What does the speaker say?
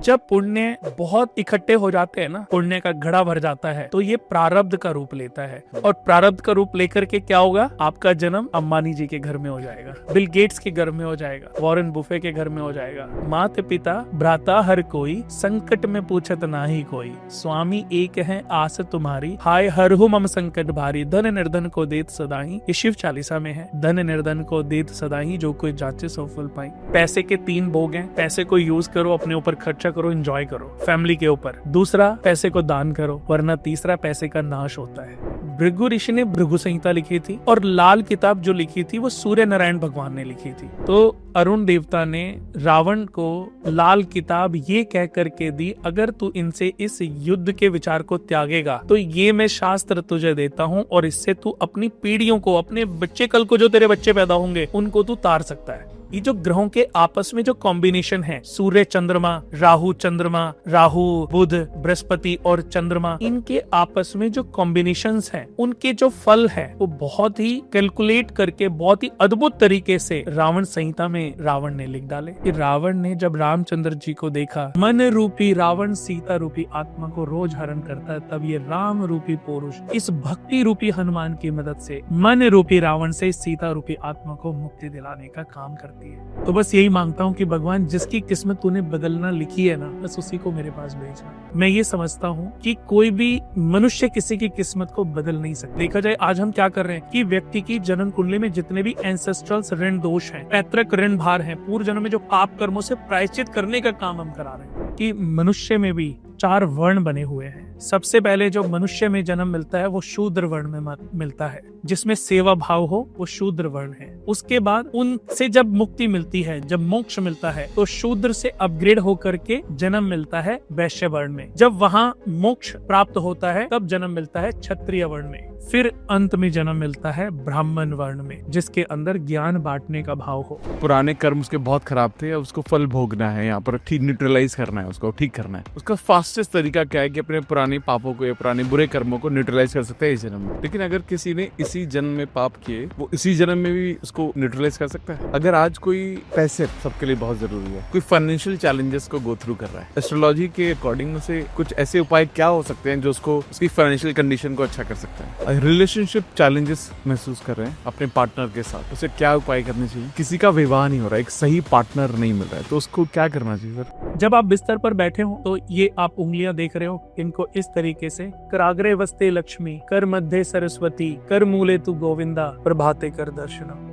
जब पुण्य बहुत इकट्ठे हो जाते हैं ना, पुण्य का घड़ा भर जाता है, तो ये प्रारब्ध का रूप लेता है। और प्रारब्ध का रूप लेकर के क्या होगा, आपका जन्म अंबानी जी के घर में हो जाएगा, बिल गेट्स के घर में हो जाएगा, वॉरेन बुफे के घर में हो जाएगा। मात पिता भ्राता हर कोई, संकट में पूछत नाही कोई, स्वामी एक है आस तुम्हारी, हाय हरहु मम संकट भारी, धन निर्धन को देत सदाही। ये शिव चालीसा में है, धन निर्धन को देत सदाही, जो कोई जाचे सो फल पाई। पैसे के 3 भोग हैं, पैसे को यूज करो, अपने ऊपर खर्चा करो, एंजॉय करो फैमिली के ऊपर। दूसरा, पैसे को दान करो, वरना तीसरा पैसे का नाश होता है। भृगु ऋषि ने भृगु संहिता लिखी थी, और लाल किताब जो लिखी थी वो सूर्य नारायण भगवान ने लिखी थी। तो अरुण देवता ने रावण को लाल किताब ये कह करके दी, अगर तू इनसे इस युद्ध के विचार को त्यागेगा तो ये मैं शास्त्र तुझे देता हूँ, और इससे तू अपनी पीढ़ियों को, अपने बच्चे, कल को जो तेरे बच्चे पैदा होंगे उनको तू तार सकता है। ये जो ग्रहों के आपस में जो कॉम्बिनेशन है, सूर्य चंद्रमा, राहु बुध बृहस्पति और चंद्रमा, इनके आपस में जो कॉम्बिनेशंस हैं, उनके जो फल है वो बहुत ही कैलकुलेट करके, बहुत ही अद्भुत तरीके से रावण संहिता में रावण ने लिख डाले। कि रावण ने जब रामचंद्र जी को देखा, मन रूपी रावण सीता रूपी आत्मा को रोज हरण करता है, तब ये राम रूपी पुरुष इस भक्ति रूपी हनुमान की मदद से मन रूपी रावण से सीता रूपी आत्मा को मुक्ति दिलाने का काम करता है। तो बस यही मांगता हूँ कि भगवान, जिसकी किस्मत तूने बदलना लिखी है ना, बस उसी को मेरे पास भेजना। मैं ये समझता हूँ कि कोई भी मनुष्य किसी की किस्मत को बदल नहीं सकता। देखा जाए आज हम क्या कर रहे हैं कि व्यक्ति की जन्म कुंडली में जितने भी एंसेस्ट्रल ऋण दोष हैं, पैतृक ऋण भार हैं, पूर्व जन्म में जो पाप कर्मों से प्रायश्चित करने का काम हम करा रहे हैं। कि मनुष्य में भी 4 वर्ण बने हुए हैं। सबसे पहले जो मनुष्य में जन्म मिलता है वो शूद्र वर्ण में मिलता है, जिसमें सेवा भाव हो, वो शूद्र वर्ण है। उसके बाद उनसे जब मुक्ति मिलती है, जब मोक्ष मिलता है, तो शूद्र से अपग्रेड होकर के जन्म मिलता है वैश्य वर्ण में। जब वहाँ मोक्ष प्राप्त होता है तब जन्म मिलता है क्षत्रिय वर्ण में। फिर अंत में जन्म मिलता है ब्राह्मण वर्ण में, जिसके अंदर ज्ञान बांटने का भाव हो। पुराने कर्म उसके बहुत खराब थे, अब उसको फल भोगना है, यहाँ पर ठीक न्यूट्रलाइज करना है, उसको ठीक करना है। उसका फास्टेस्ट तरीका क्या है कि अपने पुराने पापों को या पुराने बुरे कर्मों को न्यूट्रलाइज कर सकता है इस जन्म में। लेकिन अगर किसी ने इसी जन्म में पाप किए, वो इसी जन्म में भी उसको न्यूट्रलाइज कर सकता है। अगर आज कोई पैसे सबके लिए बहुत जरूरी है, कोई फाइनेंशियल चैलेंजेस को गो थ्रू कर रहा है, एस्ट्रोलॉजी के अकॉर्डिंग से कुछ ऐसे उपाय क्या हो सकते हैं जो उसको उसकी फाइनेंशियल कंडीशन को अच्छा कर सकता है। रिलेशनशिप चैलेंजेस महसूस कर रहे हैं अपने पार्टनर के साथ, उसे क्या उपाय करने चाहिए। किसी का विवाह नहीं हो रहा है, एक सही पार्टनर नहीं मिल रहा है, तो उसको क्या करना चाहिए सर। जब आप बिस्तर पर बैठे हो तो ये आप उंगलियां देख रहे हो, इनको इस तरीके से, कराग्रे वस्ते लक्ष्मी, कर मध्य सरस्वती, कर मूले तु गोविंदा, प्रभाते कर दर्शनम।